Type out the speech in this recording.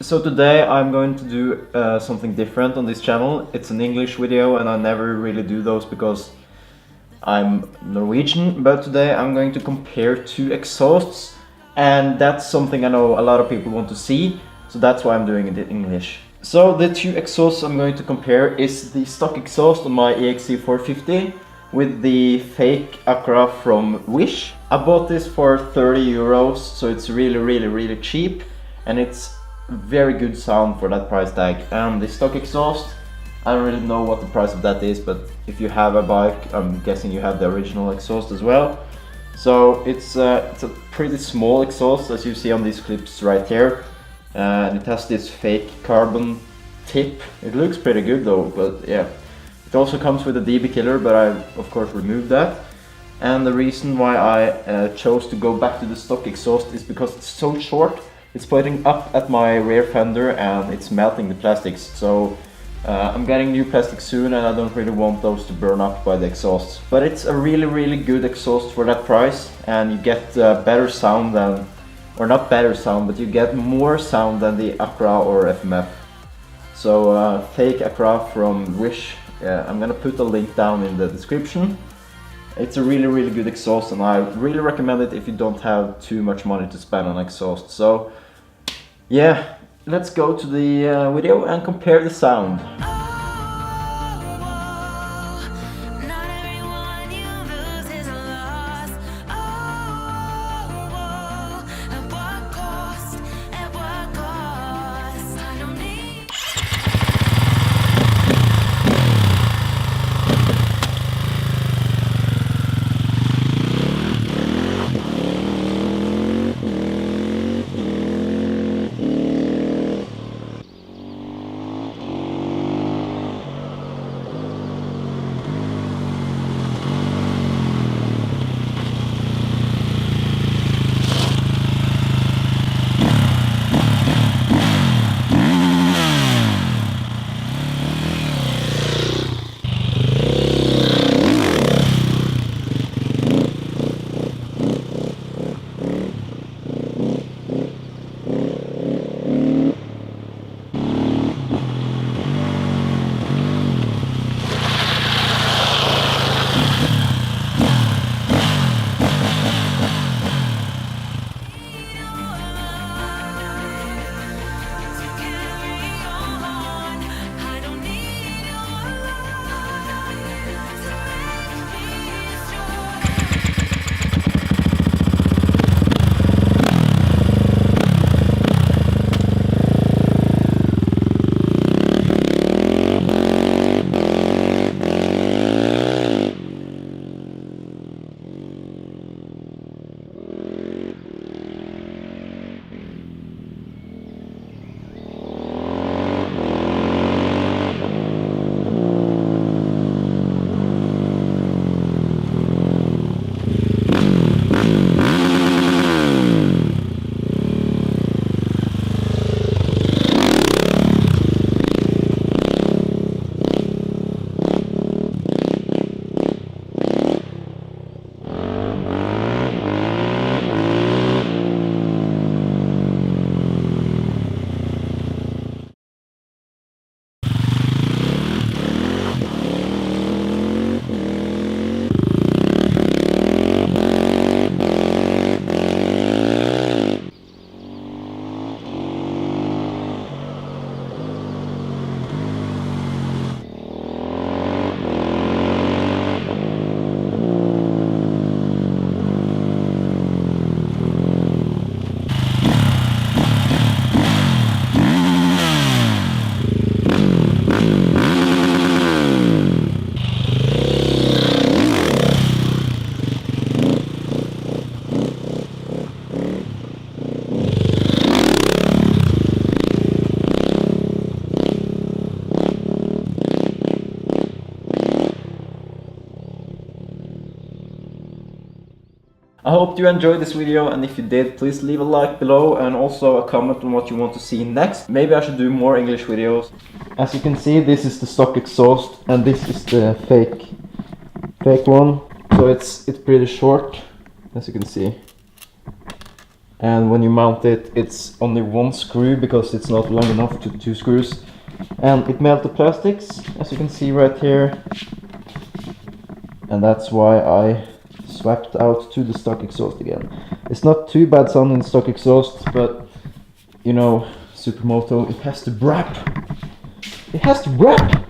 So today I'm going to do something different on this channel. It's an English video and I never really do those because I'm Norwegian, but today I'm going to compare two exhausts, and that's something I know a lot of people want to see, so that's why I'm doing it in English. So the two exhausts I'm going to compare is the stock exhaust on my EXC 450 with the Fake Akra from Wish. I bought this for 30 euros, so it's really cheap, and it's very good sound for that price tag. And the stock exhaust, I don't really know what the price of that is, but if you have a bike, I'm guessing you have the original exhaust as well. So it's a pretty small exhaust, as you see on these clips right here, and it has this fake carbon tip. It looks pretty good though, but yeah. It also comes with a dB killer, but I of course removed that. And the reason why I chose to go back to the stock exhaust is because it's so short. It's pointing up at my rear fender and it's melting the plastics. So I'm getting new plastic soon and I don't really want those to burn up by the exhaust. But it's a really good exhaust for that price, and you get better sound than, or not better sound, but you get more sound than the Akra or FMF. So Fake Akra from Wish, I'm gonna put a link down in the description. It's a really good exhaust, and I really recommend it if you don't have too much money to spend on exhaust. So yeah, let's go to the video and compare the sound. I hope you enjoyed this video, and if you did, please leave a like below and also a comment on what you want to see next. Maybe I should do more English videos. As you can see, this is the stock exhaust and this is the fake one. So it's pretty short, as you can see. and when you mount it, it's only one screw because it's not long enough to 2 screws. And it melted plastics, as you can see right here, and that's why I swapped out to the stock exhaust again. It's not too bad sound in stock exhaust, but you know, SUPERMOTO, it has to wrap. It has to wrap!